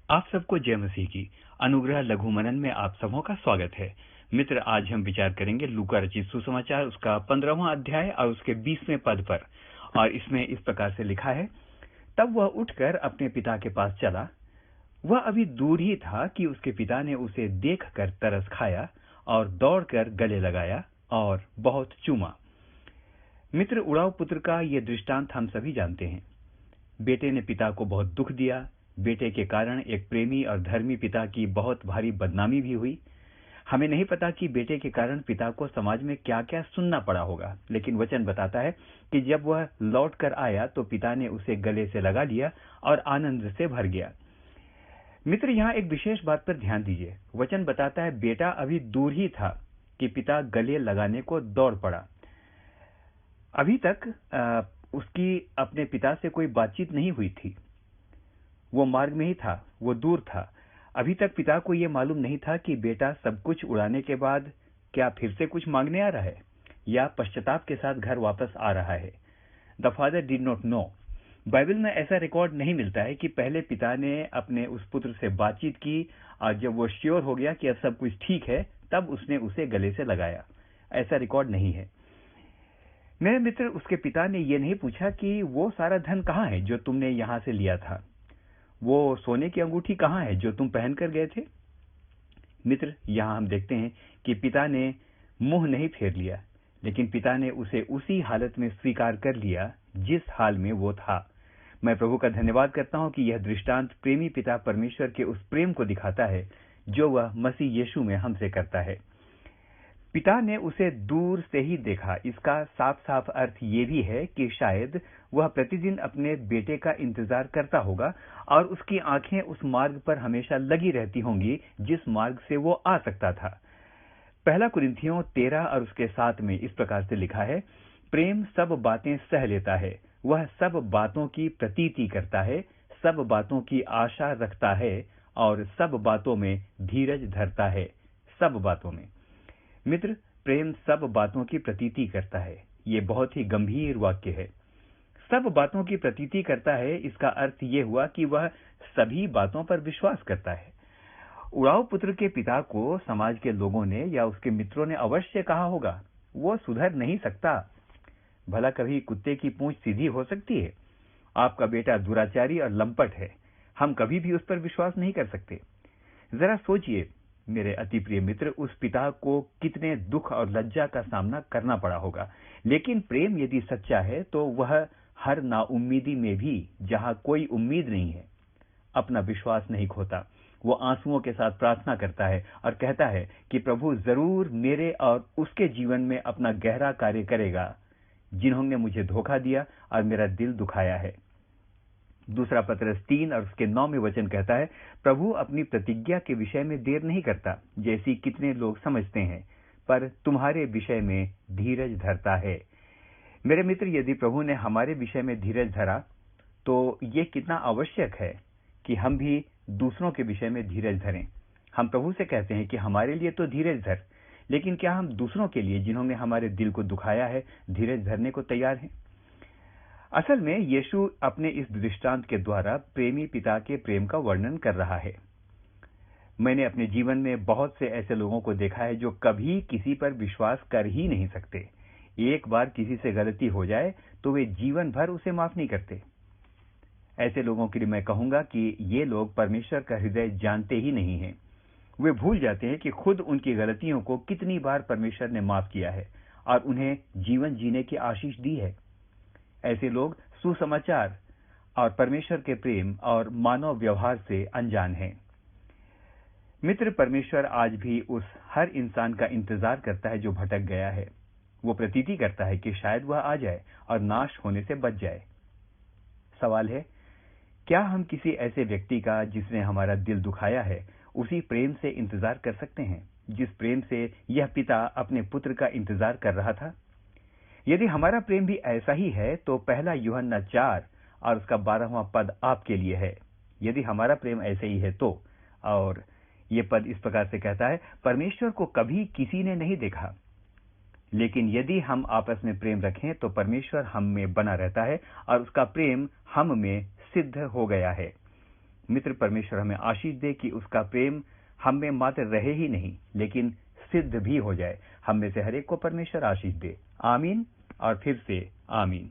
आप सबको जय मसीह की। अनुग्रह लघु मनन में आप सबों का स्वागत है। मित्र, आज हम विचार करेंगे लूका रचित सुसमाचार उसका 15वां अध्याय और उसके 20वें पद पर। और इसमें इस प्रकार से लिखा है, तब वह उठकर अपने पिता के पास चला। वह अभी दूर ही था कि उसके पिता ने उसे देखकर तरस खाया और दौड़कर गले लगाया और बहुत चूमा। मित्र, उड़ाऊ पुत्र का यह दृष्टांत हम सभी जानते हैं। बेटे ने पिता को बहुत दुख दिया। बेटे के कारण एक प्रेमी और धर्मी पिता की बहुत भारी बदनामी भी हुई। हमें नहीं पता कि बेटे के कारण पिता को समाज में क्या क्या सुनना पड़ा होगा, लेकिन वचन बताता है कि जब वह लौट कर आया तो पिता ने उसे गले से लगा लिया और आनंद से भर गया। मित्र, यहाँ एक विशेष बात पर ध्यान दीजिए। वचन बताता है बेटा अभी दूर ही था कि पिता गले लगाने को दौड़ पड़ा। अभी तक उसकी अपने पिता से कोई बातचीत नहीं हुई थी। वो मार्ग में ही था, वो दूर था। अभी तक पिता को यह मालूम नहीं था कि बेटा सब कुछ उड़ाने के बाद क्या फिर से कुछ मांगने आ रहा है या पश्चाताप के साथ घर वापस आ रहा है। The father did not know. Bible में ऐसा रिकॉर्ड नहीं मिलता है कि पहले पिता ने अपने उस पुत्र से बातचीत की और जब वो श्योर हो गया कि अब सब कुछ ठीक है तब उसने उसे गले से लगाया। ऐसा रिकॉर्ड नहीं है। मेरे मित्र, उसके पिता ने यह नहीं पूछा कि वो सारा धन कहाँ है जो तुमने यहां से लिया था, वो सोने की अंगूठी कहाँ है जो तुम पहन कर गए थे। मित्र, यहां हम देखते हैं कि पिता ने मुंह नहीं फेर लिया, लेकिन पिता ने उसे उसी हालत में स्वीकार कर लिया जिस हाल में वो था। मैं प्रभु का धन्यवाद करता हूं कि यह दृष्टांत प्रेमी पिता परमेश्वर के उस प्रेम को दिखाता है जो वह मसीह यीशु में हमसे करता है। पिता ने उसे दूर से ही देखा। इसका साफ साफ अर्थ ये भी है कि शायद वह प्रतिदिन अपने बेटे का इंतजार करता होगा और उसकी आंखें उस मार्ग पर हमेशा लगी रहती होंगी जिस मार्ग से वो आ सकता था। पहला कुरिन्थियों 13 और उसके 7 में इस प्रकार से लिखा है, प्रेम सब बातें सह लेता है, वह सब बातों की प्रतीति करता है, सब बातों की आशा रखता है और सब बातों में धीरज धरता है। सब बातों में। मित्र, प्रेम सब बातों की प्रतीति करता है। ये बहुत ही गंभीर वाक्य है। सब बातों की प्रतीति करता है, इसका अर्थ यह हुआ कि वह सभी बातों पर विश्वास करता है। उड़ाऊ पुत्र के पिता को समाज के लोगों ने या उसके मित्रों ने अवश्य कहा होगा, वो सुधर नहीं सकता। भला कभी कुत्ते की पूंछ सीधी हो सकती है? आपका बेटा दुराचारी और लंपट है, हम कभी भी उस पर विश्वास नहीं कर सकते। जरा सोचिए मेरे अति प्रिय मित्र, उस पिता को कितने दुख और लज्जा का सामना करना पड़ा होगा। लेकिन प्रेम यदि सच्चा है तो वह हर नाउम्मीदी में भी, जहां कोई उम्मीद नहीं है, अपना विश्वास नहीं खोता। वो आंसुओं के साथ प्रार्थना करता है और कहता है कि प्रभु जरूर मेरे और उसके जीवन में अपना गहरा कार्य करेगा, जिन्होंने मुझे धोखा दिया और मेरा दिल दुखाया है। दूसरा पत्रस 3 और उसके 9 में वचन कहता है, प्रभु अपनी प्रतिज्ञा के विषय में देर नहीं करता जैसी कितने लोग समझते हैं, पर तुम्हारे विषय में धीरज धरता है। मेरे मित्र, यदि प्रभु ने हमारे विषय में धीरज धरा तो ये कितना आवश्यक है कि हम भी दूसरों के विषय में धीरज धरें। हम प्रभु से कहते हैं कि हमारे लिए तो धीरज धर, लेकिन क्या हम दूसरों के लिए, जिन्होंने हमारे दिल को दुखाया है, धीरज धरने को तैयार हैं? असल में यीशु अपने इस दृष्टांत के द्वारा प्रेमी पिता के प्रेम का वर्णन कर रहा है। मैंने अपने जीवन में बहुत से ऐसे लोगों को देखा है जो कभी किसी पर विश्वास कर ही नहीं सकते। एक बार किसी से गलती हो जाए तो वे जीवन भर उसे माफ नहीं करते। ऐसे लोगों के लिए मैं कहूंगा कि ये लोग परमेश्वर का हृदय जानते ही नहीं हैं। वे भूल जाते हैं कि खुद उनकी गलतियों को कितनी बार परमेश्वर ने माफ किया है और उन्हें जीवन जीने की आशीष दी है। ऐसे लोग सुसमाचार और परमेश्वर के प्रेम और मानव व्यवहार से अनजान हैं। मित्र, परमेश्वर आज भी उस हर इंसान का इंतजार करता है जो भटक गया है। वो प्रतीति करता है कि शायद वह आ जाए और नाश होने से बच जाए। सवाल है, क्या हम किसी ऐसे व्यक्ति का जिसने हमारा दिल दुखाया है उसी प्रेम से इंतजार कर सकते हैं जिस प्रेम से यह पिता अपने पुत्र का इंतजार कर रहा था? यदि हमारा प्रेम भी ऐसा ही है तो पहला यूहन्ना 4 और उसका 12वां पद आपके लिए है। यदि हमारा प्रेम ऐसे ही है तो, और ये पद इस प्रकार से कहता है, परमेश्वर को कभी किसी ने नहीं देखा, लेकिन यदि हम आपस में प्रेम रखें तो परमेश्वर हम में बना रहता है और उसका प्रेम हम में सिद्ध हो गया है। मित्र परमेश्वर हमें आशीष दे कि उसका प्रेम हम में मात्र रहे ही नहीं लेकिन सिद्ध भी हो जाए। हम में से हर एक को परमेश्वर आशीष दे। आमीन और फिर से आमीन।